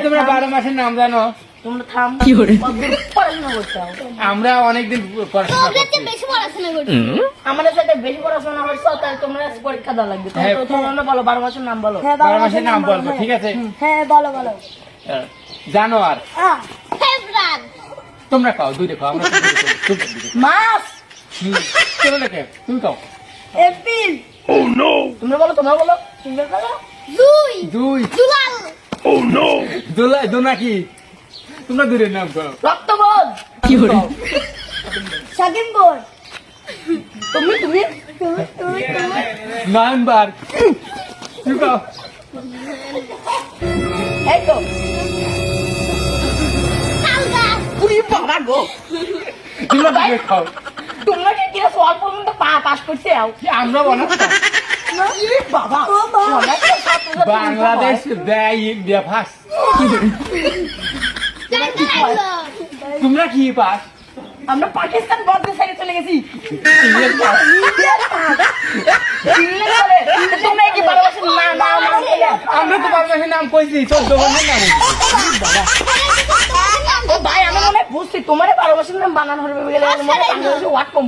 তোমরা 12 মাসের নাম জানো? তোমরা থাম। পড়াশোনা করতে হবে। আমরা অনেকদিন পড়াশোনা করছি। আমাদের সাথে বেশি পড়াশোনা হচ্ছে, তাহলে তোমরা পরীক্ষা দেওয়া লাগবে। তোমরা বলো 12 মাসের নাম বলো। 12 মাসের নাম বলবো, ঠিক আছে? হ্যাঁ বলো বলো। জানোয়ার। ফেব্রুয়ারি। তোমরা খাও, দুইটা খাও, আমরা মাস। চলো দেখে তুমি খাও। এপ্রিল। তোমরা বলো তোমরা বলো। তোমরা বলো। দুই। জুলাই। দোলা কি? তোমরা দূরের নাম খাও। রক্তবোধ। সেপ্টেম্বর। তুমি তুমি তুমি তুমি নভেম্বর। তুমি খাও। এই তো কালগা। পুরি বাবা গো। তোমরা দুইটা খাও। তোমরা কি কিনা সল পর্যন্ত পাস করতে আও? আমরা বানাচ্ছি। বাবা বাংলাদেশ দেয় ইন্ডিয়া ফার্স্ট। তোমরা কি পাস? আমরা পাকিস্তান বর্ডার সাইডে চলে গেছি। ইংরেজ পাস। তোমরা কি ভালোবাসো না না আমরা তো 12 মাসের নাম কইছি, 14 মাসের নাম। ভাই আমি মনে হয় বুঝছি তোমার 12 মাসের নাম বানানো হবে বলে মনে হয় বাংলাদেশে ওয়াট কম